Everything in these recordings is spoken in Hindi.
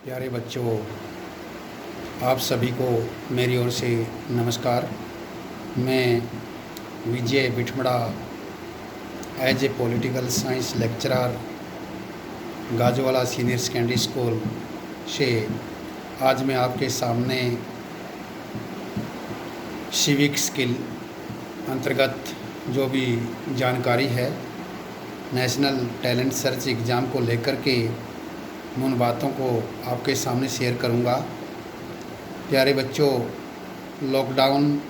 प्यारे बच्चों, आप सभी को मेरी ओर से नमस्कार। मैं Vijay Bithmada as a political science lecturer Gajowala senior secondary school से आज मैं आपके सामने सिविक स्किल अंतर्गत जो भी जानकारी है नेशनल टैलेंट सर्च एग्ज़ाम को लेकर के उन बातों को आपके सामने शेयर करूंगा। प्यारे बच्चों, लॉकडाउन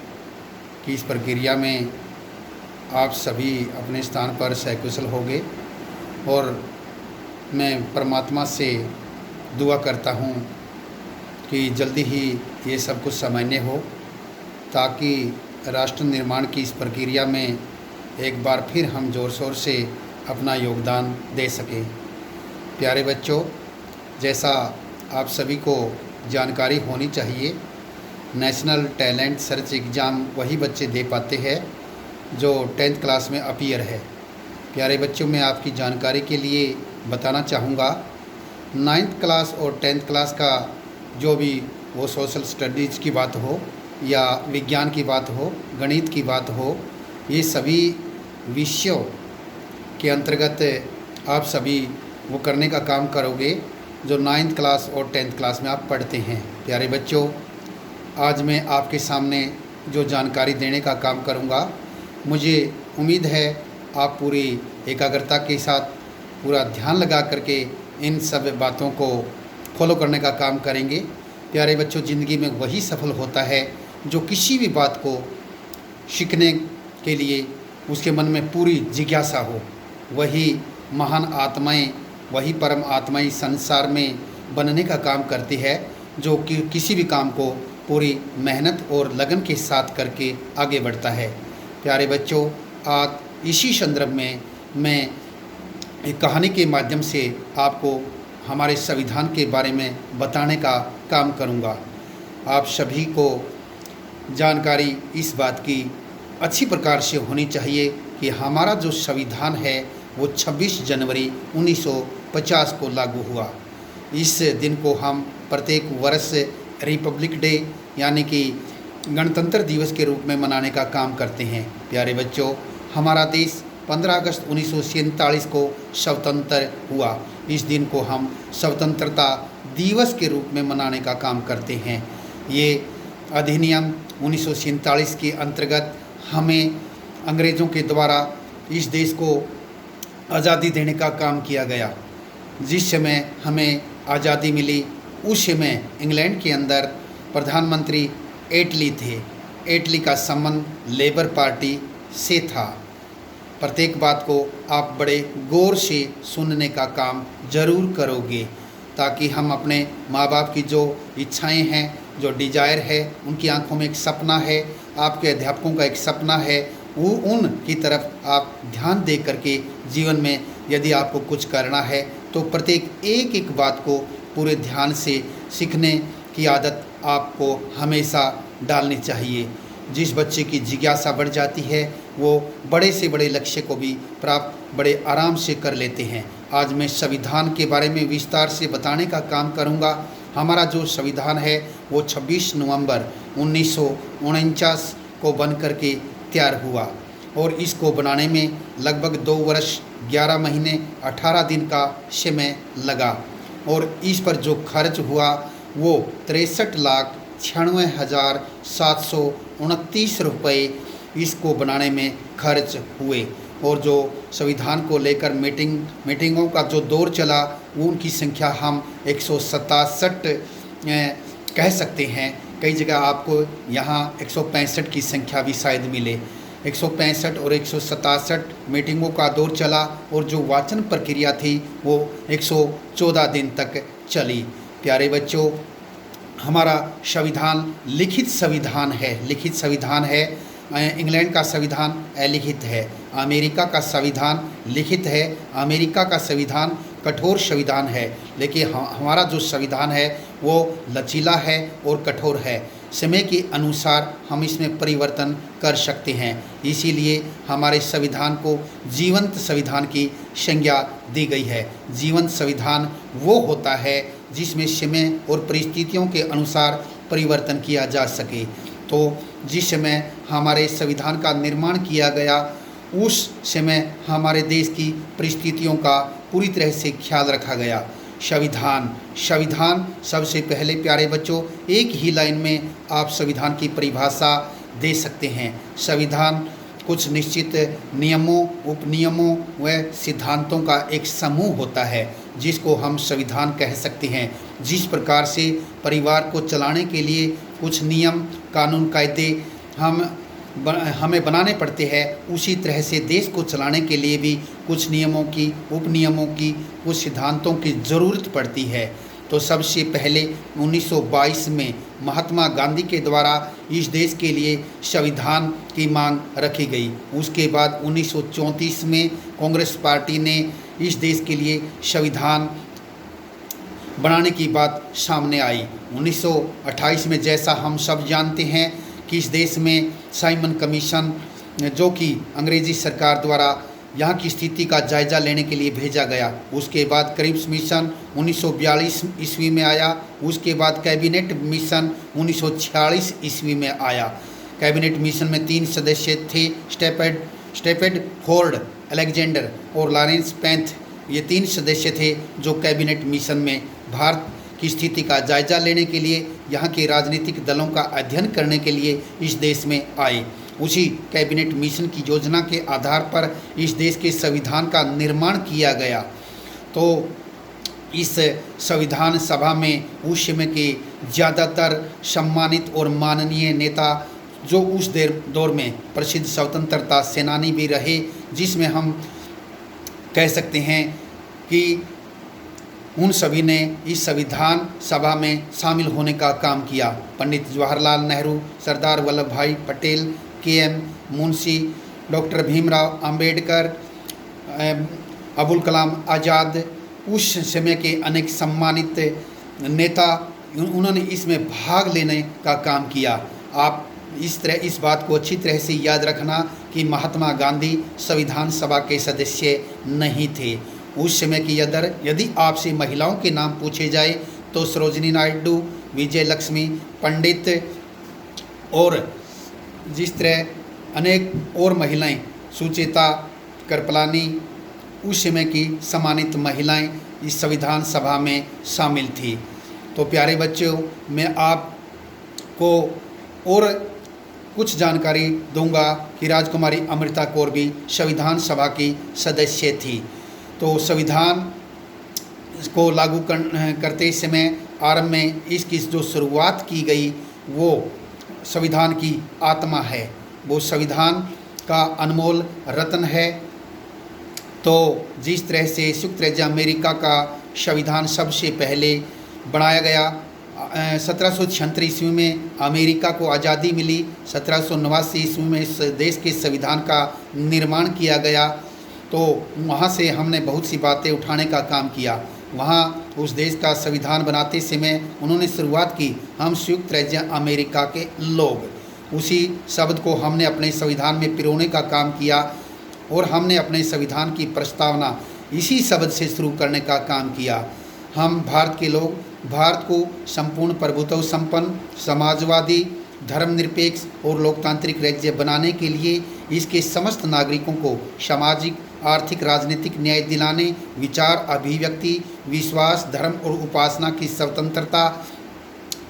की इस प्रक्रिया में आप सभी अपने स्थान पर सकुशल होंगे और मैं परमात्मा से दुआ करता हूं कि जल्दी ही ये सब कुछ सामान्य हो, ताकि राष्ट्र निर्माण की इस प्रक्रिया में एक बार फिर हम ज़ोर शोर से अपना योगदान दे सकें। प्यारे बच्चों, जैसा आप सभी को जानकारी होनी चाहिए, नेशनल टैलेंट सर्च एग्ज़ाम वही बच्चे दे पाते हैं जो 10th क्लास में अपीयर है। प्यारे बच्चों, मैं आपकी जानकारी के लिए बताना चाहूँगा, 9th क्लास और 10th क्लास का जो भी वो सोशल स्टडीज़ की बात हो या विज्ञान की बात हो, गणित की बात हो, ये सभी विषयों के अंतर्गत आप सभी वो करने का काम करोगे जो 9th क्लास और 10th क्लास में आप पढ़ते हैं। प्यारे बच्चों, आज मैं आपके सामने जो जानकारी देने का काम करूंगा, मुझे उम्मीद है आप पूरी एकाग्रता के साथ पूरा ध्यान लगा करके इन सब बातों को फॉलो करने का काम करेंगे। प्यारे बच्चों, ज़िंदगी में वही सफल होता है जो किसी भी बात को सीखने के लिए उसके मन में पूरी जिज्ञासा हो। वही महान आत्माएं, वही परम आत्माएं संसार में बनने का काम करती है जो कि किसी भी काम को पूरी मेहनत और लगन के साथ करके आगे बढ़ता है। प्यारे बच्चों, आज इसी संदर्भ में मैं एक कहानी के माध्यम से आपको हमारे संविधान के बारे में बताने का काम करूंगा। आप सभी को जानकारी इस बात की अच्छी प्रकार से होनी चाहिए कि हमारा जो संविधान है वो 26 जनवरी 1950 को लागू हुआ। इस दिन को हम प्रत्येक वर्ष रिपब्लिक डे यानी कि गणतंत्र दिवस के रूप में मनाने का काम करते हैं। प्यारे बच्चों, हमारा देश 15 अगस्त 1947 को स्वतंत्र हुआ। इस दिन को हम स्वतंत्रता दिवस के रूप में मनाने का काम करते हैं। ये अधिनियम 1947 के अंतर्गत हमें अंग्रेज़ों के द्वारा इस देश को आज़ादी देने का काम किया गया। जिस समय हमें आज़ादी मिली उस समय इंग्लैंड के अंदर प्रधानमंत्री एटली थे। एटली का संबंध लेबर पार्टी से था। प्रत्येक बात को आप बड़े गौर से सुनने का काम ज़रूर करोगे, ताकि हम अपने माँ बाप की जो इच्छाएं हैं, जो डिज़ायर है, उनकी आंखों में एक सपना है, आपके अध्यापकों का एक सपना है, वो उन की तरफ आप ध्यान दे करके जीवन में यदि आपको कुछ करना है तो प्रत्येक एक एक बात को पूरे ध्यान से सीखने की आदत आपको हमेशा डालनी चाहिए। जिस बच्चे की जिज्ञासा बढ़ जाती है वो बड़े से बड़े लक्ष्य को भी प्राप्त बड़े आराम से कर लेते हैं। आज मैं संविधान के बारे में विस्तार से बताने का काम करूंगा। हमारा जो संविधान है वो 26 नवंबर 1949 को बन करके तैयार हुआ और इसको बनाने में लगभग 2 वर्ष 11 महीने 18 दिन का समय लगा और इस पर जो खर्च हुआ वो 63,96,729 रुपये इसको बनाने में खर्च हुए। और जो संविधान को लेकर मीटिंगों का जो दौर चला वो उनकी संख्या हम 167 कह सकते हैं। कई जगह आपको यहाँ 165 की संख्या भी शायद मिले। 165 और 167 मीटिंगों का दौर चला और जो वाचन प्रक्रिया थी वो 114 दिन तक चली। प्यारे बच्चों, हमारा संविधान लिखित संविधान है। लिखित संविधान है। इंग्लैंड का संविधान अलिखित है। अमेरिका का संविधान लिखित है। अमेरिका का संविधान कठोर संविधान है। लेकिन हमारा जो संविधान है वो लचीला है और कठोर है। समय के अनुसार हम इसमें परिवर्तन कर सकते हैं। इसीलिए हमारे संविधान को जीवंत संविधान की संज्ञा दी गई है। जीवंत संविधान वो होता है जिसमें समय और परिस्थितियों के अनुसार परिवर्तन किया जा सके। तो जिस समय हमारे संविधान का निर्माण किया गया उस समय हमारे देश की परिस्थितियों का पूरी तरह से ख्याल रखा गया। संविधान सबसे पहले प्यारे बच्चों, एक ही लाइन में आप संविधान की परिभाषा दे सकते हैं। संविधान कुछ निश्चित नियमों, उपनियमों व सिद्धांतों का एक समूह होता है जिसको हम संविधान कह सकते हैं। जिस प्रकार से परिवार को चलाने के लिए कुछ नियम, कानून, कायदे हमें बनाने पड़ते हैं, उसी तरह से देश को चलाने के लिए भी कुछ नियमों की, उपनियमों की, कुछ सिद्धांतों की ज़रूरत पड़ती है। तो सबसे पहले 1922 में महात्मा गांधी के द्वारा इस देश के लिए संविधान की मांग रखी गई। उसके बाद 1934 में कांग्रेस पार्टी ने इस देश के लिए संविधान बनाने की बात सामने आई। 1928 में जैसा हम सब जानते हैं कि इस देश में साइमन कमीशन, जो कि अंग्रेजी सरकार द्वारा यहाँ की स्थिति का जायज़ा लेने के लिए भेजा गया। उसके बाद क्रिप्स मिशन 1942 ईस्वी में आया। उसके बाद कैबिनेट मिशन 1946 ईस्वी में आया। कैबिनेट मिशन में 3 सदस्य थे, स्टेफर्ड फोर्ड, अलेक्जेंडर और लॉरेंस पेंथ। ये 3 सदस्य थे जो कैबिनेट मिशन में भारत की स्थिति का जायज़ा लेने के लिए, यहाँ के राजनीतिक दलों का अध्ययन करने के लिए इस देश में आए। उसी कैबिनेट मिशन की योजना के आधार पर इस देश के संविधान का निर्माण किया गया। तो इस संविधान सभा में उस समय के ज़्यादातर सम्मानित और माननीय नेता, जो उस दौर में प्रसिद्ध स्वतंत्रता सेनानी भी रहे, जिसमें हम कह सकते हैं कि उन सभी ने इस संविधान सभा में शामिल होने का काम किया। पंडित जवाहरलाल नेहरू, सरदार वल्लभ भाई पटेल, के.एम. मुंशी, डॉक्टर भीमराव अंबेडकर, अबुल कलाम आज़ाद, उस समय के अनेक सम्मानित नेता, उन्होंने इसमें भाग लेने का काम किया। आप इस बात को अच्छी तरह से याद रखना कि महात्मा गांधी संविधान सभा के सदस्य नहीं थे। उस समय की यदि आपसे महिलाओं के नाम पूछे जाए तो सरोजिनी नायडू, विजय लक्ष्मी पंडित और जिस तरह अनेक और महिलाएं, सुचेता कृपलानी, उस समय की सम्मानित महिलाएं इस संविधान सभा में शामिल थी। तो प्यारे बच्चों, मैं आपको और कुछ जानकारी दूंगा कि राजकुमारी अमृता कौर भी संविधान सभा की सदस्य थी। तो संविधान को लागू करते समय आरंभ में इसकी जो शुरुआत की गई वो संविधान की आत्मा है, वो संविधान का अनमोल रत्न है। तो जिस तरह से संयुक्त राज्य अमेरिका का संविधान सबसे पहले बनाया गया, 1776 ईस्वी में अमेरिका को आज़ादी मिली, 1789 ईस्वी में इस देश के संविधान का निर्माण किया गया। तो वहाँ से हमने बहुत सी बातें उठाने का काम किया। वहाँ उस देश का संविधान बनाते समय उन्होंने शुरुआत की, हम संयुक्त राज्य अमेरिका के लोग। उसी शब्द को हमने अपने संविधान में पिरोने का काम किया और हमने अपने संविधान की प्रस्तावना इसी शब्द से शुरू करने का काम किया। हम भारत के लोग भारत को संपूर्ण प्रभुत्व संपन्न, समाजवादी, धर्मनिरपेक्ष और लोकतांत्रिक राज्य बनाने के लिए इसके समस्त नागरिकों को सामाजिक, आर्थिक, राजनीतिक न्याय दिलाने, विचार, अभिव्यक्ति, विश्वास, धर्म और उपासना की स्वतंत्रता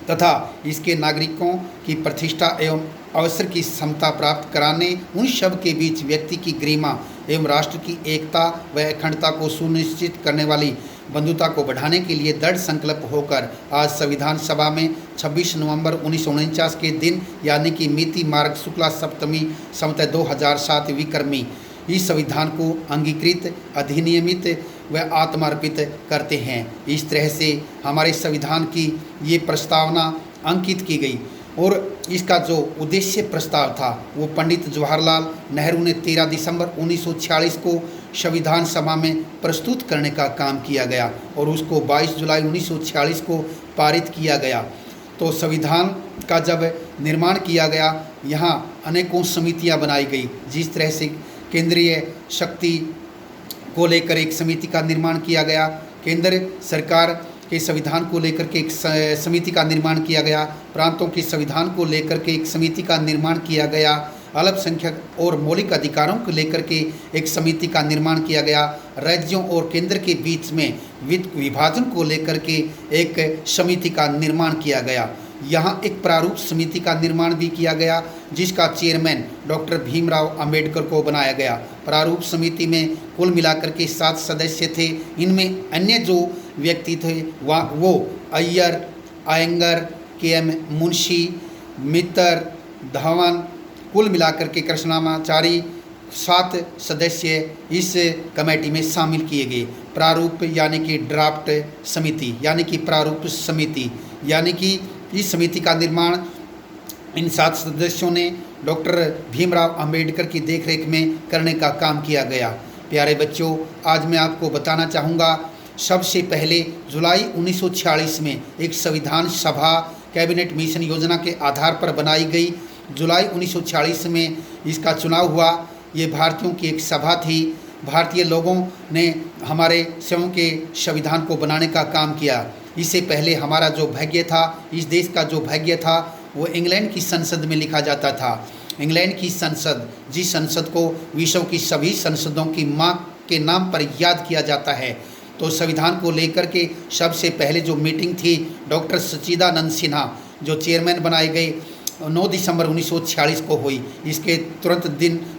तथा इसके नागरिकों की प्रतिष्ठा एवं अवसर की समता प्राप्त कराने, उन सब के बीच व्यक्ति की गरिमा एवं राष्ट्र की एकता व अखंडता को सुनिश्चित करने वाली बंधुता को बढ़ाने के लिए दृढ़ संकल्प होकर आज संविधान सभा में 26 नवंबर 1949 के दिन यानी कि मिति मार्ग शुक्ला सप्तमी संवत 2007 विक्रमी इस संविधान को अंगीकृत, अधिनियमित व आत्मार्पित करते हैं। इस तरह से हमारे संविधान की ये प्रस्तावना अंकित की गई और इसका जो उद्देश्य प्रस्ताव था वो पंडित जवाहरलाल नेहरू ने 13 दिसंबर 1946 को संविधान सभा में प्रस्तुत करने का काम किया गया और उसको 22 जुलाई 1946 को पारित किया गया। तो संविधान का जब निर्माण किया गया, यहाँ अनेकों समितियाँ बनाई गई। जिस तरह से केंद्रीय शक्ति को लेकर एक समिति का निर्माण किया गया, केंद्र सरकार के संविधान को लेकर के एक समिति का निर्माण किया गया। प्रांतों के संविधान को लेकर के एक समिति का निर्माण किया गया। अल्पसंख्यक और मौलिक अधिकारों को लेकर के एक समिति का निर्माण किया गया। राज्यों और केंद्र के बीच में वित्त विभाजन को लेकर के एक समिति का निर्माण किया गया। यहाँ एक प्रारूप समिति का निर्माण भी किया गया, जिसका चेयरमैन डॉक्टर भीमराव अंबेडकर को बनाया गया। प्रारूप समिति में कुल मिलाकर के 7 सदस्य थे। इनमें अन्य जो व्यक्ति थे वो अय्यर, अयंगर, के.एम. मुंशी, मित्तर, धवन, कुल मिलाकर के कृष्णामाचारी 7 सदस्य इस कमेटी में शामिल किए गए। प्रारूप यानी कि ड्राफ्ट समिति, यानी कि प्रारूप समिति, यानी कि इस समिति का निर्माण इन 7 सदस्यों ने डॉक्टर भीमराव अंबेडकर की देखरेख में करने का काम किया गया। प्यारे बच्चों, आज मैं आपको बताना चाहूँगा, सबसे पहले जुलाई 1946 में एक संविधान सभा कैबिनेट मिशन योजना के आधार पर बनाई गई। जुलाई 1946 में इसका चुनाव हुआ। ये भारतीयों की एक सभा थी। भारतीय लोगों ने हमारे स्वयं के संविधान को बनाने का काम किया। इससे पहले हमारा जो भाग्य था, इस देश का जो भाग्य था, वो इंग्लैंड की संसद में लिखा जाता था। इंग्लैंड की संसद, जिस संसद को विश्व की सभी संसदों की माँ के नाम पर याद किया जाता है। तो संविधान को लेकर के सबसे पहले जो मीटिंग थी, डॉक्टर सच्चिदानंद सिन्हा जो चेयरमैन बनाए गए, 9 दिसंबर 1946 को हुई। इसके तुरंत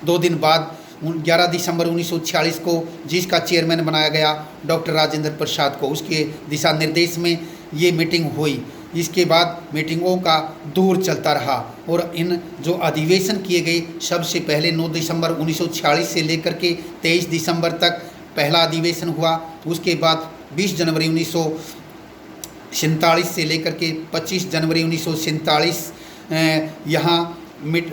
2 दिन बाद 11 दिसंबर 1946 को जिसका चेयरमैन बनाया गया डॉक्टर राजेंद्र प्रसाद को, उसके दिशा निर्देश में ये मीटिंग हुई। इसके बाद मीटिंगों का दौर चलता रहा और इन जो अधिवेशन किए गए, सबसे पहले 9 दिसंबर 1946 से लेकर के 23 दिसंबर तक पहला अधिवेशन हुआ। उसके बाद 20 जनवरी 1947 से लेकर के 25 जनवरी 1947 यहाँ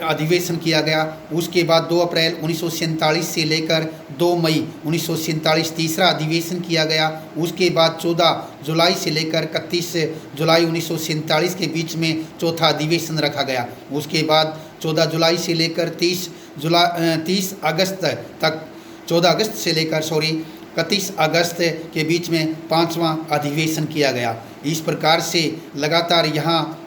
अधिवेशन किया गया। उसके बाद 2 अप्रैल 1947 से लेकर 2 मई 1947 तीसरा अधिवेशन किया गया। उसके बाद 14 जुलाई से लेकर 31 जुलाई 1947 के बीच में चौथा अधिवेशन रखा गया। उसके बाद 14 जुलाई से लेकर 30 अगस्त तक 14 अगस्त से लेकर 31 अगस्त के बीच में 5वां अधिवेशन किया गया। इस प्रकार से लगातार यहाँ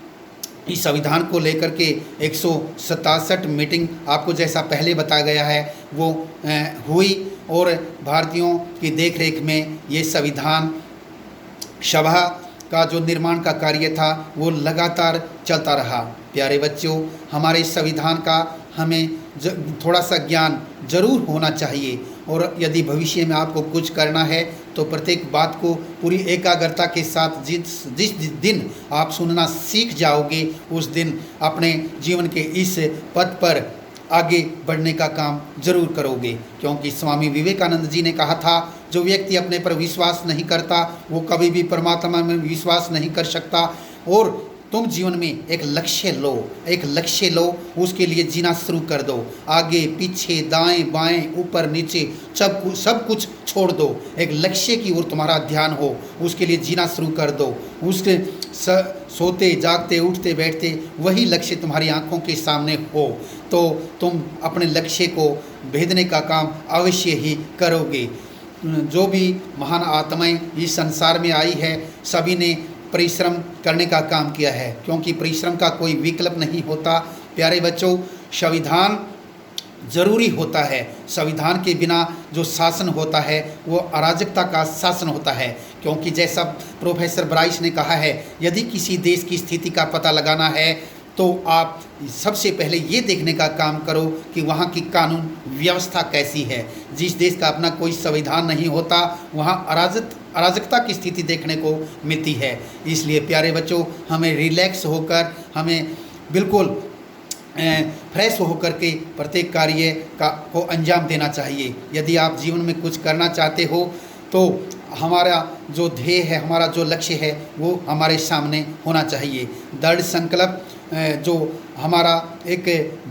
इस संविधान को लेकर के 167 मीटिंग आपको जैसा पहले बताया गया है वो हुई और भारतीयों की देखरेख में ये संविधान सभा का जो निर्माण का कार्य था वो लगातार चलता रहा। प्यारे बच्चों, हमारे संविधान का हमें थोड़ा सा ज्ञान जरूर होना चाहिए और यदि भविष्य में आपको कुछ करना है तो प्रत्येक बात को पूरी एकाग्रता के साथ जिस दिन आप सुनना सीख जाओगे, उस दिन अपने जीवन के इस पथ पर आगे बढ़ने का काम जरूर करोगे। क्योंकि स्वामी विवेकानंद जी ने कहा था, जो व्यक्ति अपने पर विश्वास नहीं करता वो कभी भी परमात्मा में विश्वास नहीं कर सकता। और तुम जीवन में एक लक्ष्य लो, उसके लिए जीना शुरू कर दो। आगे पीछे दाएं बाएं ऊपर नीचे सब कुछ छोड़ दो। एक लक्ष्य की ओर तुम्हारा ध्यान हो, उसके लिए जीना शुरू कर दो। उसके सोते जागते उठते बैठते वही लक्ष्य तुम्हारी आंखों के सामने हो तो तुम अपने लक्ष्य को भेदने का काम अवश्य ही करोगे। जो भी महान आत्माएं इस संसार में आई है, सभी ने परिश्रम करने का काम किया है, क्योंकि परिश्रम का कोई विकल्प नहीं होता। प्यारे बच्चों, संविधान जरूरी होता है। संविधान के बिना जो शासन होता है वो अराजकता का शासन होता है। क्योंकि जैसा प्रोफेसर ब्राइस ने कहा है, यदि किसी देश की स्थिति का पता लगाना है तो आप सबसे पहले ये देखने का काम करो कि वहाँ की कानून व्यवस्था कैसी है। जिस देश का अपना कोई संविधान नहीं होता वहाँ अराजकता की स्थिति देखने को मिलती है। इसलिए प्यारे बच्चों, हमें रिलैक्स होकर, हमें बिल्कुल फ्रेश होकर के प्रत्येक कार्य को अंजाम देना चाहिए। यदि आप जीवन में कुछ करना चाहते हो तो हमारा जो ध्येय है, हमारा जो लक्ष्य है वो हमारे सामने होना चाहिए। दृढ़ संकल्प जो हमारा एक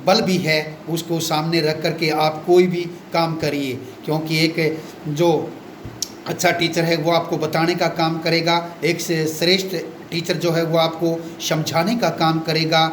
बल भी है, उसको सामने रख कर के आप कोई भी काम करिए। क्योंकि एक जो अच्छा टीचर है वो आपको बताने का काम करेगा, एक श्रेष्ठ टीचर जो है वो आपको समझाने का काम करेगा।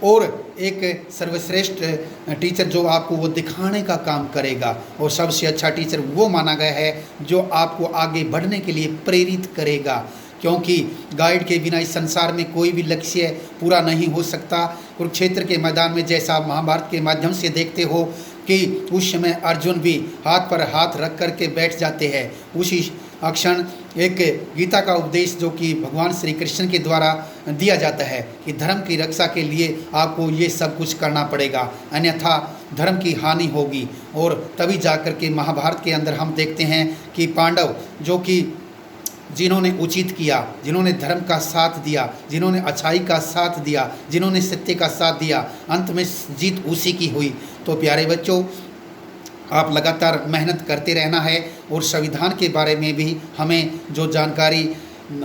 और एक सर्वश्रेष्ठ टीचर जो आपको वो दिखाने का काम करेगा, और सबसे अच्छा टीचर वो माना गया है जो आपको आगे बढ़ने के लिए प्रेरित करेगा, क्योंकि गाइड के बिना इस संसार में कोई भी लक्ष्य पूरा नहीं हो सकता। कुरुक्षेत्र के मैदान में जैसा आप महाभारत के माध्यम से देखते हो कि उस समय अर्जुन भी हाथ पर हाथ रख कर के बैठ जाते हैं। उसी क्षण एक गीता का उपदेश जो कि भगवान श्री कृष्ण के द्वारा दिया जाता है कि धर्म की रक्षा के लिए आपको ये सब कुछ करना पड़ेगा, अन्यथा धर्म की हानि होगी। और तभी जाकर के महाभारत के अंदर हम देखते हैं कि पांडव जो कि जिन्होंने उचित किया, जिन्होंने धर्म का साथ दिया, जिन्होंने अच्छाई का साथ दिया, जिन्होंने सत्य का साथ दिया, अंत में जीत उसी की हुई। तो प्यारे बच्चों, आप लगातार मेहनत करते रहना है, और संविधान के बारे में भी हमें जो जानकारी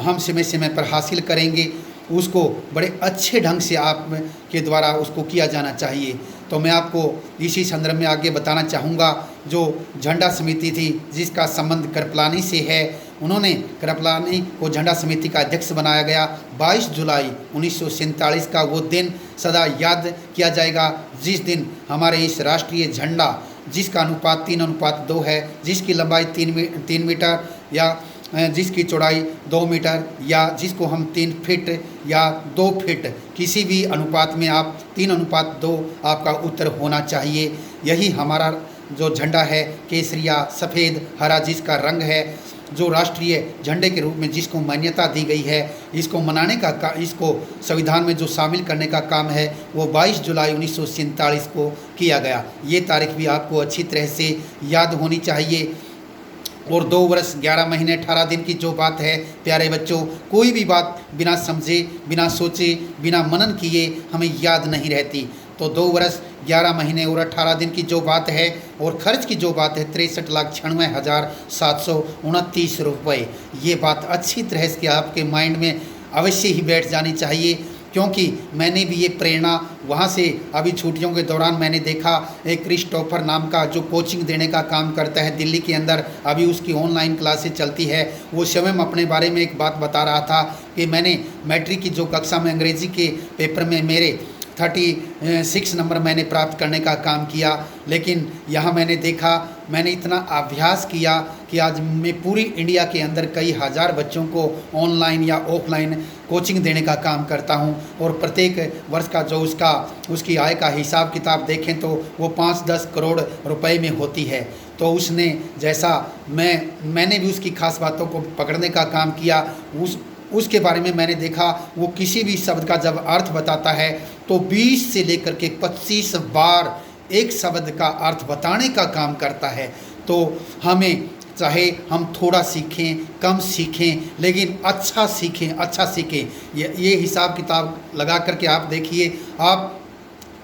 हम समय समय पर हासिल करेंगे उसको बड़े अच्छे ढंग से आप के द्वारा उसको किया जाना चाहिए। तो मैं आपको इसी संदर्भ में आगे बताना चाहूँगा, जो झंडा समिति थी जिसका संबंध कृपलानी से है, उन्होंने कृपलानी को झंडा समिति का अध्यक्ष बनाया गया। 22 जुलाई 1947 का वो दिन सदा याद किया जाएगा जिस दिन हमारे इस राष्ट्रीय झंडा, जिसका अनुपात 3:2 है, जिसकी लंबाई 3 मीटर या जिसकी चौड़ाई 2 मीटर, या जिसको हम 3 फीट या 2 फीट, किसी भी अनुपात में आप 3:2 आपका उत्तर होना चाहिए। यही हमारा जो झंडा है, केसरिया सफ़ेद हरा जिसका रंग है, जो राष्ट्रीय झंडे के रूप में जिसको मान्यता दी गई है, इसको मनाने का इसको संविधान में जो शामिल करने का काम है वो 22 जुलाई 1947 को किया गया। ये तारीख भी आपको अच्छी तरह से याद होनी चाहिए। और 2 वर्ष 11 महीने 18 दिन की जो बात है प्यारे बच्चों, कोई भी बात बिना समझे, बिना सोचे, बिना मनन किए हमें याद नहीं रहती। तो 2 वर्ष 11 महीने और 18 दिन की जो बात है, और खर्च की जो बात है 63,96,729 रुपये। ये बात अच्छी तरह से आपके माइंड में अवश्य ही बैठ जानी चाहिए, क्योंकि मैंने भी ये प्रेरणा वहाँ से अभी छुट्टियों के दौरान मैंने देखा, एक क्रिस्टोफर नाम का जो कोचिंग देने का काम करता है दिल्ली के अंदर, अभी उसकी ऑनलाइन क्लासेस चलती है। वो स्वयं अपने बारे में एक बात बता रहा था कि मैंने मैट्रिक की जो कक्षा में अंग्रेज़ी के पेपर में मेरे 36 नंबर मैंने प्राप्त करने का काम किया, लेकिन यहाँ मैंने देखा, मैंने इतना अभ्यास किया कि आज मैं पूरी इंडिया के अंदर कई हज़ार बच्चों को ऑनलाइन या ऑफलाइन कोचिंग देने का काम करता हूँ। और प्रत्येक वर्ष का जो उसकी आय का हिसाब किताब देखें तो वो 5-10 करोड़ रुपए में होती है। तो उसने जैसा मैंने भी उसकी खास बातों को पकड़ने का काम किया। उसके बारे में मैंने देखा, वो किसी भी शब्द का जब अर्थ बताता है तो 20 से लेकर के 25 बार एक शब्द का अर्थ बताने का काम करता है। तो हमें चाहे हम थोड़ा सीखें, कम सीखें, लेकिन अच्छा सीखें। ये हिसाब किताब लगा करके आप देखिए, आप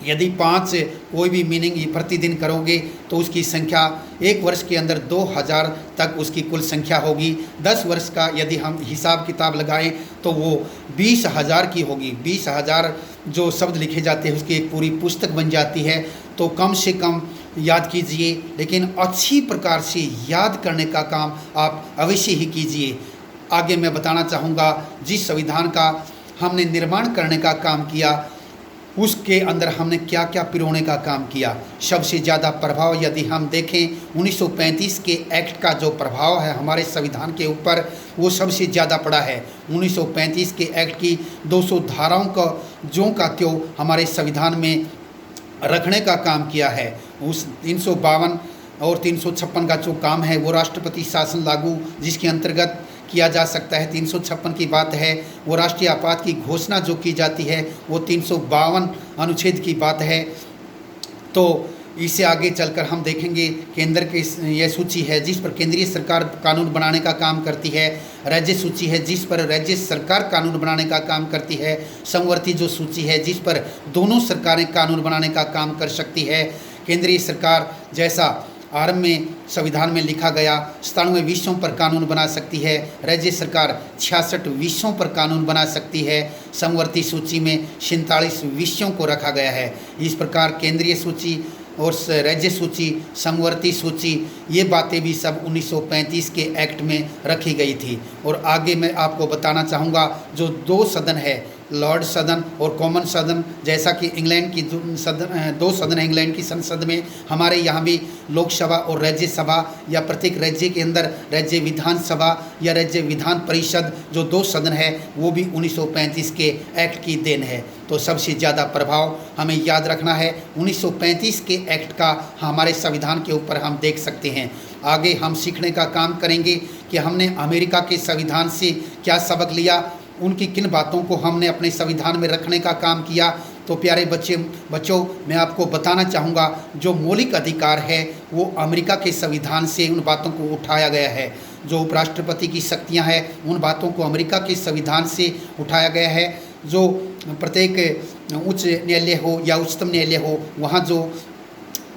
यदि 5 कोई भी मीनिंग प्रतिदिन करोगे तो उसकी संख्या 1 वर्ष के अंदर 2000 तक उसकी कुल संख्या होगी। 10 वर्ष का यदि हम हिसाब किताब लगाएं तो वो 20,000 की होगी। 20,000 जो शब्द लिखे जाते हैं उसकी एक पूरी पुस्तक बन जाती है। तो कम से कम याद कीजिए, लेकिन अच्छी प्रकार से याद करने का काम आप अवश्य ही कीजिए। आगे मैं बताना चाहूँगा, जिस संविधान का हमने निर्माण करने का काम किया उसके अंदर हमने क्या क्या पिरोने का काम किया। सबसे ज़्यादा प्रभाव यदि हम देखें 1935 के एक्ट का जो प्रभाव है हमारे संविधान के ऊपर, वो सबसे ज़्यादा पड़ा है। 1935 के एक्ट की 200 धाराओं का ज्यों का त्यों हमारे संविधान में रखने का काम किया है। उस 352 और 356 का जो काम है वो राष्ट्रपति शासन लागू जिसके अंतर्गत किया जा सकता है। 356 की बात है, वो राष्ट्रीय आपात की घोषणा जो की जाती है वो 352 अनुच्छेद की बात है। तो इससे आगे चलकर हम देखेंगे केंद्र की यह सूची है जिस पर केंद्रीय सरकार कानून बनाने का काम करती है। राज्य सूची है जिस पर राज्य सरकार कानून बनाने का काम करती है। समवर्ती जो सूची है जिस पर दोनों सरकारें कानून बनाने का काम कर सकती है। केंद्रीय सरकार जैसा आरंभ में संविधान में लिखा गया 97 विषयों पर कानून बना सकती है। राज्य सरकार 66 विषयों पर कानून बना सकती है। समवर्ती सूची में 47 विषयों को रखा गया है। इस प्रकार केंद्रीय सूची और राज्य सूची, समवर्ती सूची, ये बातें भी सब 1935 के एक्ट में रखी गई थी। और आगे मैं आपको बताना चाहूँगा जो 2 सदन है लॉर्ड सदन और कॉमन सदन, जैसा कि इंग्लैंड की दो सदन है इंग्लैंड की संसद में, हमारे यहाँ भी लोकसभा और राज्यसभा या प्रत्येक राज्य के अंदर राज्य विधानसभा या राज्य विधान परिषद जो दो सदन है वो भी 1935 के एक्ट की देन है। तो सबसे ज़्यादा प्रभाव हमें याद रखना है 1935 के एक्ट का हमारे संविधान के ऊपर हम देख सकते हैं। आगे हम सीखने का काम करेंगे कि हमने अमेरिका के संविधान से क्या सबक लिया, उनकी किन बातों को हमने अपने संविधान में रखने का काम किया। तो प्यारे बच्चों मैं आपको बताना चाहूँगा जो मौलिक अधिकार है वो अमेरिका के संविधान से उन बातों को उठाया गया है। जो उपराष्ट्रपति की शक्तियाँ हैं उन बातों को अमेरिका के संविधान से उठाया गया है। जो प्रत्येक उच्च न्यायालय हो या उच्चतम न्यायालय हो वहाँ जो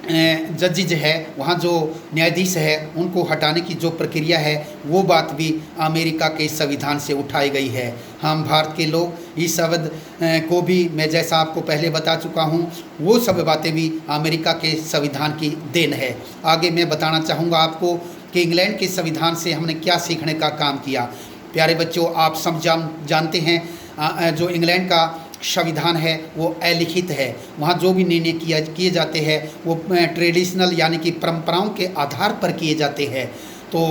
जजेज है, वहाँ जो न्यायाधीश है, उनको हटाने की जो प्रक्रिया है वो बात भी अमेरिका के संविधान से उठाई गई है। हम भारत के लोग इस शब्द को भी मैं जैसा आपको पहले बता चुका हूँ वो सब बातें भी अमेरिका के संविधान की देन है। आगे मैं बताना चाहूँगा आपको कि इंग्लैंड के संविधान से हमने क्या सीखने का काम किया। प्यारे बच्चों आप सब जानते हैं जो इंग्लैंड का संविधान है वो अलिखित है। वहाँ जो भी निर्णय किए जाते हैं वो ट्रेडिशनल यानी कि परंपराओं के आधार पर किए जाते हैं। तो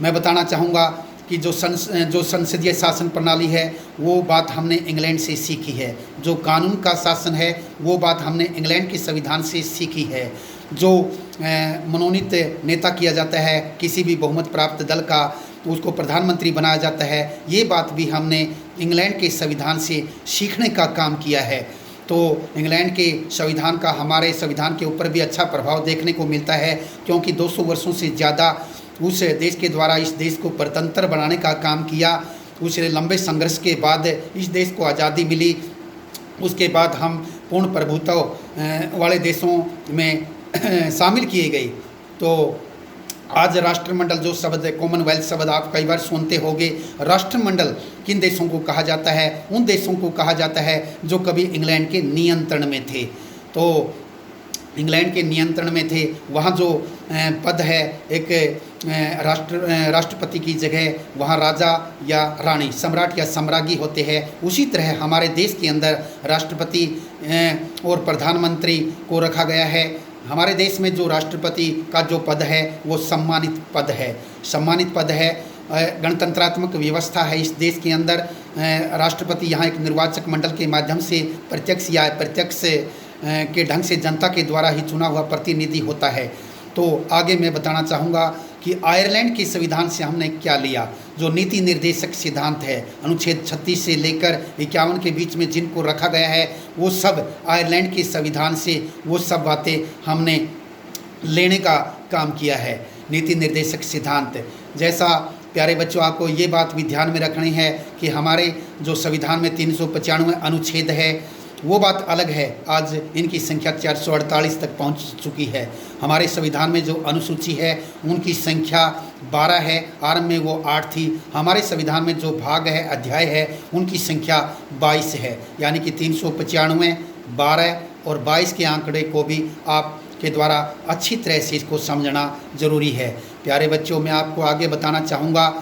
मैं बताना चाहूँगा कि जो संसदीय शासन प्रणाली है वो बात हमने इंग्लैंड से सीखी है। जो कानून का शासन है वो बात हमने इंग्लैंड के संविधान से सीखी है। जो मनोनीत नेता किया जाता है किसी भी बहुमत प्राप्त दल का, तो उसको प्रधानमंत्री बनाया जाता है, ये बात भी हमने इंग्लैंड के संविधान से सीखने का काम किया है। तो इंग्लैंड के संविधान का हमारे संविधान के ऊपर भी अच्छा प्रभाव देखने को मिलता है, क्योंकि 200 वर्षों से ज़्यादा उस देश के द्वारा इस देश को परतंत्र बनाने का काम किया। उस लंबे संघर्ष के बाद इस देश को आज़ादी मिली। उसके बाद हम पूर्ण प्रभुत्व वाले देशों में शामिल किए गए। तो आज राष्ट्रमंडल जो शब्द है, कॉमनवेल्थ शब्द आप कई बार सुनते होंगे। राष्ट्रमंडल किन देशों को कहा जाता है? उन देशों को कहा जाता है जो कभी इंग्लैंड के नियंत्रण में थे। तो इंग्लैंड के नियंत्रण में थे, वहाँ जो पद है एक राष्ट्रपति की जगह वहाँ राजा या रानी, सम्राट या सम्राज्ञी होते हैं। उसी तरह हमारे देश के अंदर राष्ट्रपति और प्रधानमंत्री को रखा गया है। हमारे देश में जो राष्ट्रपति का जो पद है वो सम्मानित पद है। सम्मानित पद है, गणतंत्रात्मक व्यवस्था है इस देश के अंदर। राष्ट्रपति यहाँ एक निर्वाचक मंडल के माध्यम से प्रत्यक्ष या अप्रत्यक्ष के ढंग से जनता के द्वारा ही चुना हुआ प्रतिनिधि होता है। तो आगे मैं बताना चाहूँगा कि आयरलैंड के संविधान से हमने क्या लिया। जो नीति निर्देशक सिद्धांत है अनुच्छेद 36 से लेकर 51 के बीच में जिनको रखा गया है वो सब आयरलैंड के संविधान से वो सब बातें हमने लेने का काम किया है। नीति निर्देशक सिद्धांत जैसा प्यारे बच्चों आपको ये बात भी ध्यान में रखनी है कि हमारे जो संविधान में 395 अनुच्छेद है वो बात अलग है। आज इनकी संख्या 448 तक पहुंच चुकी है। हमारे संविधान में जो अनुसूची है उनकी संख्या 12 है, आरंभ में वो 8 थी। हमारे संविधान में जो भाग है, अध्याय है, उनकी संख्या 22 है। यानी कि 395, 12 और 22 के आंकड़े को भी आपके द्वारा अच्छी तरह से इसको समझना ज़रूरी है। प्यारे बच्चों मैं आपको आगे बताना चाहूँगा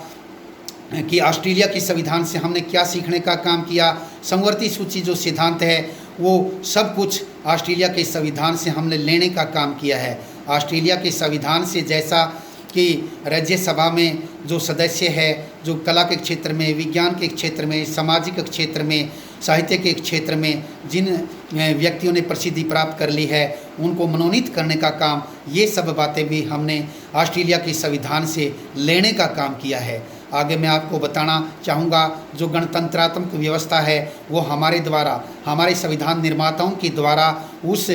कि ऑस्ट्रेलिया के संविधान से हमने क्या सीखने का काम किया। समवर्ती सूची जो सिद्धांत है वो सब कुछ ऑस्ट्रेलिया के संविधान से हमने लेने का काम किया है। ऑस्ट्रेलिया के संविधान से जैसा कि राज्यसभा में जो सदस्य है जो कला के क्षेत्र में, विज्ञान के क्षेत्र में, सामाजिक क्षेत्र में, साहित्य के क्षेत्र में जिन व्यक्तियों ने प्रसिद्धि प्राप्त कर ली है उनको मनोनीत करने का काम, ये सब बातें भी हमने ऑस्ट्रेलिया के संविधान से लेने का काम किया है। आगे मैं आपको बताना चाहूँगा जो गणतंत्रात्मक व्यवस्था है वो हमारे द्वारा, हमारे संविधान निर्माताओं के द्वारा उस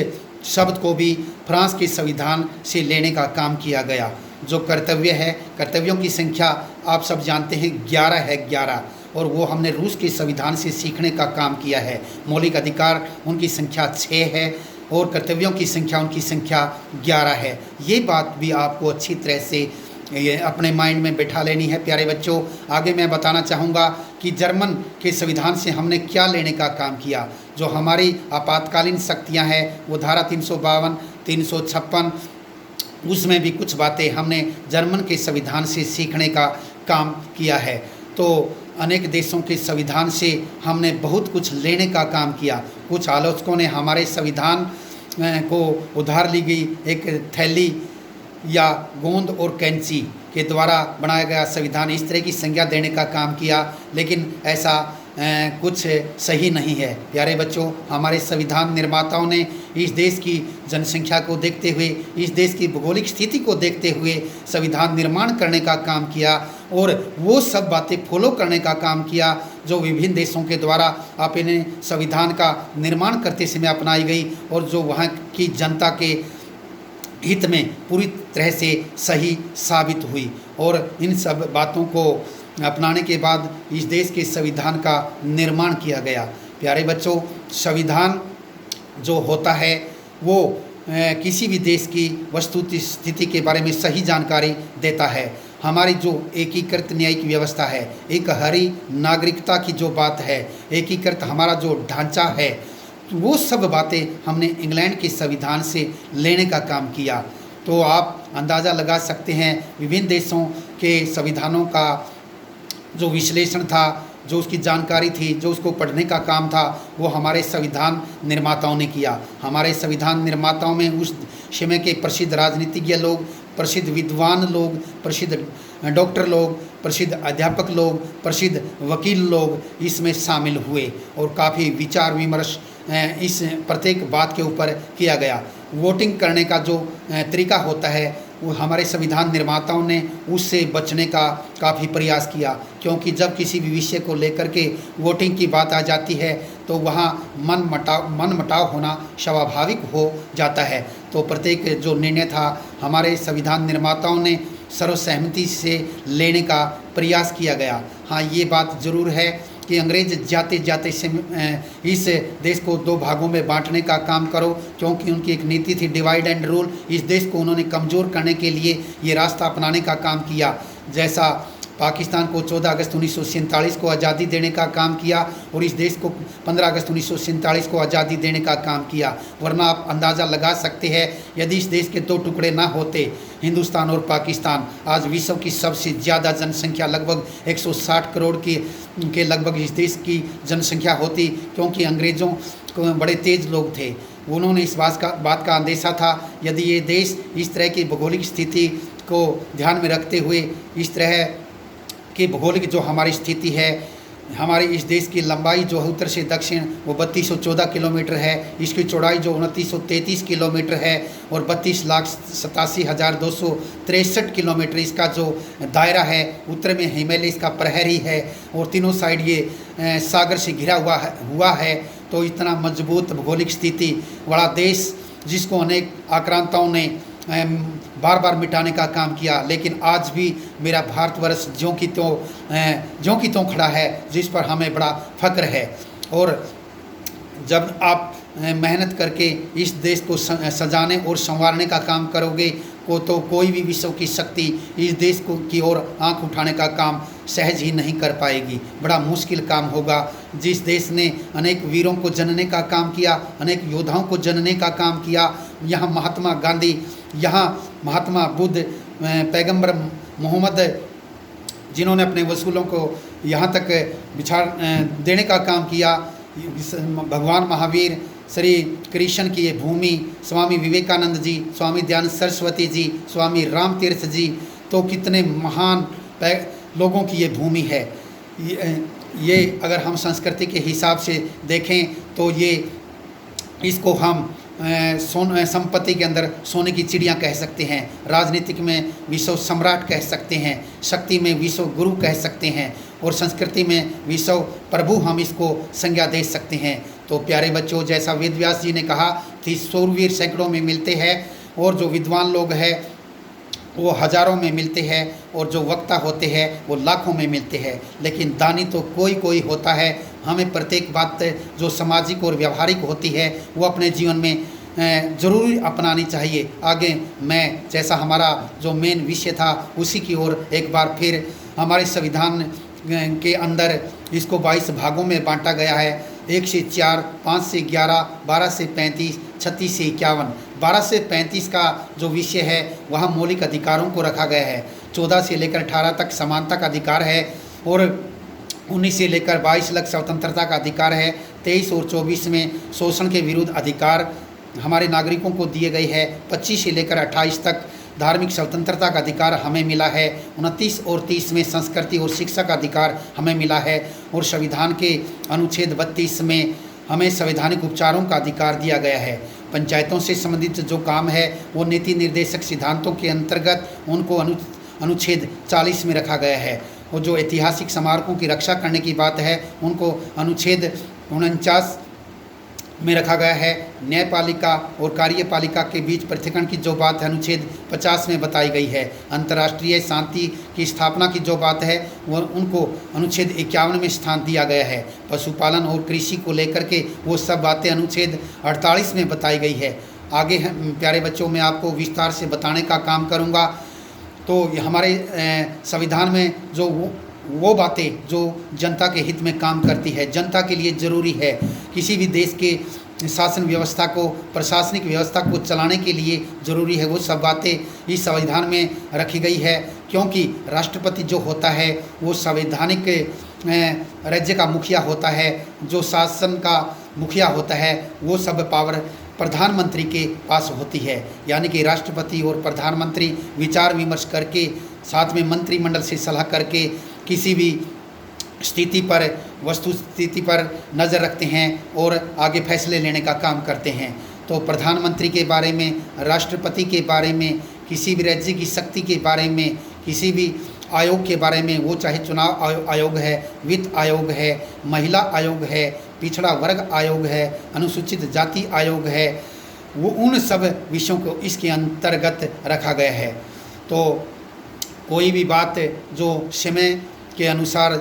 शब्द को भी फ्रांस के संविधान से लेने का काम किया गया। जो कर्तव्य है, कर्तव्यों की संख्या आप सब जानते हैं 11 है, 11, और वो हमने रूस के संविधान से सीखने का काम किया है। मौलिक अधिकार उनकी संख्या 6 है और कर्तव्यों की संख्या उनकी संख्या 11 है। ये बात भी आपको अच्छी तरह से ये अपने माइंड में बैठा लेनी है। प्यारे बच्चों आगे मैं बताना चाहूँगा कि जर्मन के संविधान से हमने क्या लेने का काम किया। जो हमारी आपातकालीन शक्तियाँ हैं वो धारा 352, 356 उसमें भी कुछ बातें हमने जर्मन के संविधान से सीखने का काम किया है। तो अनेक देशों के संविधान से हमने बहुत कुछ लेने का काम किया। कुछ आलोचकों ने हमारे संविधान को उधार ली गई एक थैली या गोंद और कैंची के द्वारा बनाया गया संविधान, इस तरह की संज्ञा देने का काम किया, लेकिन ऐसा कुछ सही नहीं है। प्यारे बच्चों, हमारे संविधान निर्माताओं ने इस देश की जनसंख्या को देखते हुए, इस देश की भौगोलिक स्थिति को देखते हुए संविधान निर्माण करने का काम किया और वो सब बातें फॉलो करने का काम किया जो विभिन्न देशों के द्वारा अपने संविधान का निर्माण करते समय अपनाई गई और जो वहाँ की जनता के हित में पूरी तरह से सही साबित हुई। और इन सब बातों को अपनाने के बाद इस देश के संविधान का निर्माण किया गया। प्यारे बच्चों, संविधान जो होता है वो किसी भी देश की वस्तुस्थिति स्थिति के बारे में सही जानकारी देता है। हमारी जो एकीकृत न्यायिक व्यवस्था है, एक हरी नागरिकता की जो बात है, एकीकृत हमारा जो ढांचा है, वो सब बातें हमने इंग्लैंड के संविधान से लेने का काम किया। तो आप अंदाज़ा लगा सकते हैं विभिन्न देशों के संविधानों का जो विश्लेषण था, जो उसकी जानकारी थी, जो उसको पढ़ने का काम था, वो हमारे संविधान निर्माताओं ने किया। हमारे संविधान निर्माताओं में उस समय के प्रसिद्ध राजनीतिज्ञ लोग, प्रसिद्ध विद्वान लोग, प्रसिद्ध डॉक्टर लोग, प्रसिद्ध अध्यापक लोग, प्रसिद्ध वकील लोग इसमें शामिल हुए और काफ़ी विचार विमर्श इस प्रत्येक बात के ऊपर किया गया। वोटिंग करने का जो तरीका होता है वो हमारे संविधान निर्माताओं ने उससे बचने का काफ़ी प्रयास किया, क्योंकि जब किसी भी विषय को लेकर के वोटिंग की बात आ जाती है तो वहाँ मन मटाव होना स्वाभाविक हो जाता है। तो प्रत्येक जो निर्णय था हमारे संविधान निर्माताओं ने सर्वसहमति से लेने का प्रयास किया गया। हाँ, ये बात ज़रूर है कि अंग्रेज जाते जाते से इस देश को दो भागों में बांटने का काम करो, क्योंकि उनकी एक नीति थी डिवाइड एंड रूल। इस देश को उन्होंने कमज़ोर करने के लिए ये रास्ता अपनाने का काम किया। जैसा पाकिस्तान को 14 अगस्त 1947 को आज़ादी देने का काम किया और इस देश को 15 अगस्त 1947 को आज़ादी देने का काम किया। वरना आप अंदाज़ा लगा सकते हैं यदि इस देश के दो टुकड़े ना होते, हिंदुस्तान और पाकिस्तान, आज विश्व की सबसे ज़्यादा जनसंख्या लगभग 160 करोड़ के लगभग इस देश की जनसंख्या होती, क्योंकि अंग्रेज़ों को बड़े तेज़ लोग थे। उन्होंने इस बात का अंदेशा था यदि ये देश इस तरह की भौगोलिक स्थिति को ध्यान में रखते हुए, इस तरह कि भौगोलिक जो हमारी स्थिति है, हमारे इस देश की लंबाई जो है उत्तर से दक्षिण वो 3214 किलोमीटर है, इसकी चौड़ाई जो 2933 किलोमीटर है और 32,87,263 किलोमीटर इसका जो दायरा है, उत्तर में हिमालय इसका प्रहरी है और तीनों साइड ये सागर से घिरा हुआ है। तो इतना मजबूत भौगोलिक स्थिति वाला देश जिसको अनेक आक्रांताओं ने बार बार मिटाने का काम किया, लेकिन आज भी मेरा भारतवर्ष ज्यों की त्यों खड़ा है, जिस पर हमें बड़ा फक्र है। और जब आप मेहनत करके इस देश को सजाने और संवारने का काम करोगे तो कोई भी विश्व की शक्ति इस देश को की ओर आंख उठाने का काम सहज ही नहीं कर पाएगी। बड़ा मुश्किल काम होगा। जिस देश ने अनेक वीरों को जनने का काम किया, अनेक योद्धाओं को जनने का काम किया, यहाँ महात्मा गांधी, यहाँ महात्मा बुद्ध, पैगंबर मोहम्मद, जिन्होंने अपने वसूलों को यहाँ तक बिछाड़ देने का काम किया, भगवान महावीर, श्री कृष्ण की ये भूमि, स्वामी विवेकानंद जी, स्वामी दयानंद सरस्वती जी, स्वामी राम तीर्थ जी, तो कितने महान लोगों की ये भूमि है। ये अगर हम संस्कृति के हिसाब से देखें तो ये इसको हम संपत्ति के अंदर सोने की चिड़िया कह सकते हैं, राजनीतिक में विश्व सम्राट कह सकते हैं, शक्ति में विश्व गुरु कह सकते हैं और संस्कृति में विश्व प्रभु हम इसको संज्ञा दे सकते हैं। तो प्यारे बच्चों, जैसा वेद व्यास जी ने कहा कि शूरवीर सैकड़ों में मिलते हैं और जो विद्वान लोग हैं वो हज़ारों में मिलते हैं और जो वक्ता होते हैं वो लाखों में मिलते हैं, लेकिन दानी तो कोई होता है। हमें प्रत्येक बात जो सामाजिक और व्यवहारिक होती है वो अपने जीवन में ज़रूर अपनानी चाहिए। आगे मैं जैसा हमारा जो मेन विषय था उसी की ओर एक बार फिर, हमारे संविधान के अंदर इसको 22 भागों में बांटा गया है। 1 से 4, 5 से 11, 12 से 35, 36 से 51। 12 से 35 का जो विषय है वहाँ मौलिक अधिकारों को रखा गया है। 14 से लेकर 18 तक समानता का अधिकार है और 19 से लेकर 22 तक स्वतंत्रता का अधिकार है। 23 और 24 में शोषण के विरुद्ध अधिकार हमारे नागरिकों को दिए गए हैं। 25 से लेकर 28 तक धार्मिक स्वतंत्रता का अधिकार हमें मिला है। 29 और 30 में संस्कृति और शिक्षा का अधिकार हमें मिला है। और संविधान के अनुच्छेद 32 में हमें संवैधानिक उपचारों का अधिकार दिया गया है। पंचायतों से संबंधित जो काम है वो नीति निर्देशक सिद्धांतों के अंतर्गत उनको अनुच्छेद 40 में रखा गया है। और जो ऐतिहासिक स्मारकों की रक्षा करने की बात है उनको अनुच्छेद 49 में रखा गया है। न्यायपालिका और कार्यपालिका के बीच पृथक्करण की जो बात है अनुच्छेद 50 में बताई गई है। अंतर्राष्ट्रीय शांति की स्थापना की जो बात है वो उनको अनुच्छेद 51 में स्थान दिया गया है। पशुपालन और कृषि को लेकर के वो सब बातें अनुच्छेद 48 में बताई गई है। आगे प्यारे बच्चों मैं आपको विस्तार से बताने का काम करूँगा। तो हमारे संविधान में जो वो बातें जो जनता के हित में काम करती है, जनता के लिए ज़रूरी है, किसी भी देश के शासन व्यवस्था को, प्रशासनिक व्यवस्था को चलाने के लिए ज़रूरी है, वो सब बातें इस संविधान में रखी गई है। क्योंकि राष्ट्रपति जो होता है वो संवैधानिक राज्य का मुखिया होता है, जो शासन का मुखिया होता है वो सब पावर प्रधानमंत्री के पास होती है। यानी कि राष्ट्रपति और प्रधानमंत्री विचार विमर्श करके साथ में मंत्रिमंडल से सलाह करके किसी भी स्थिति पर, वस्तु स्थिति पर नज़र रखते हैं और आगे फैसले लेने का काम करते हैं। तो प्रधानमंत्री के बारे में, राष्ट्रपति के बारे में, किसी भी राज्य की शक्ति के बारे में, किसी भी आयोग के बारे में, वो चाहे चुनाव आयोग है, वित्त आयोग है, महिला आयोग है, पिछड़ा वर्ग आयोग है, अनुसूचित जाति आयोग है, वो उन सब विषयों को इसके अंतर्गत रखा गया है। तो कोई भी बात जो समय के अनुसार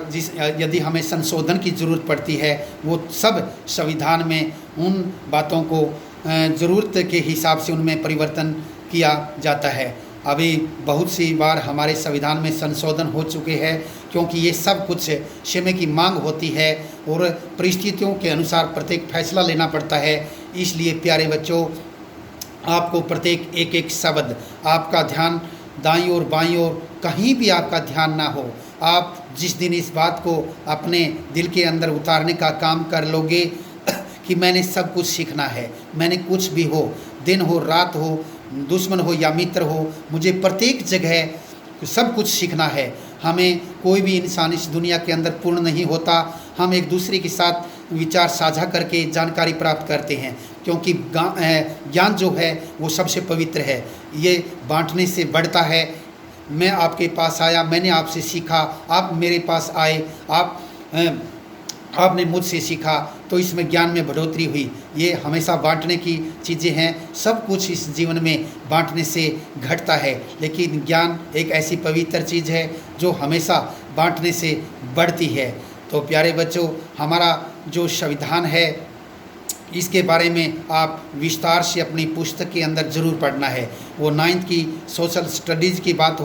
यदि हमें संशोधन की ज़रूरत पड़ती है वो सब संविधान में उन बातों को ज़रूरत के हिसाब से उनमें परिवर्तन किया जाता है। अभी बहुत सी बार हमारे संविधान में संशोधन हो चुके हैं क्योंकि ये सब कुछ समय की मांग होती है और परिस्थितियों के अनुसार प्रत्येक फैसला लेना पड़ता है। इसलिए प्यारे बच्चों आपको प्रत्येक एक एक शब्द, आपका ध्यान दाईं और बाईं ओर कहीं भी आपका ध्यान ना हो। आप जिस दिन इस बात को अपने दिल के अंदर उतारने का काम कर लोगे कि मैंने सब कुछ सीखना है, मैंने कुछ भी हो, दिन हो रात हो, दुश्मन हो या मित्र हो, मुझे प्रत्येक जगह सब कुछ सीखना है। हमें कोई भी इंसान इस दुनिया के अंदर पूर्ण नहीं होता। हम एक दूसरे के साथ विचार साझा करके जानकारी प्राप्त करते हैं क्योंकि ज्ञान जो है वो सबसे पवित्र है, ये बांटने से बढ़ता है। मैं आपके पास आया, मैंने आपसे सीखा, आप मेरे पास आए, आपने मुझसे सीखा, तो इसमें ज्ञान में बढ़ोतरी हुई। ये हमेशा बांटने की चीज़ें हैं। सब कुछ इस जीवन में बांटने से घटता है, लेकिन ज्ञान एक ऐसी पवित्र चीज़ है जो हमेशा बांटने से बढ़ती है। तो प्यारे बच्चों हमारा जो संविधान है इसके बारे में आप विस्तार से अपनी पुस्तक के अंदर ज़रूर पढ़ना है। वो 9th की सोशल स्टडीज़ की बात हो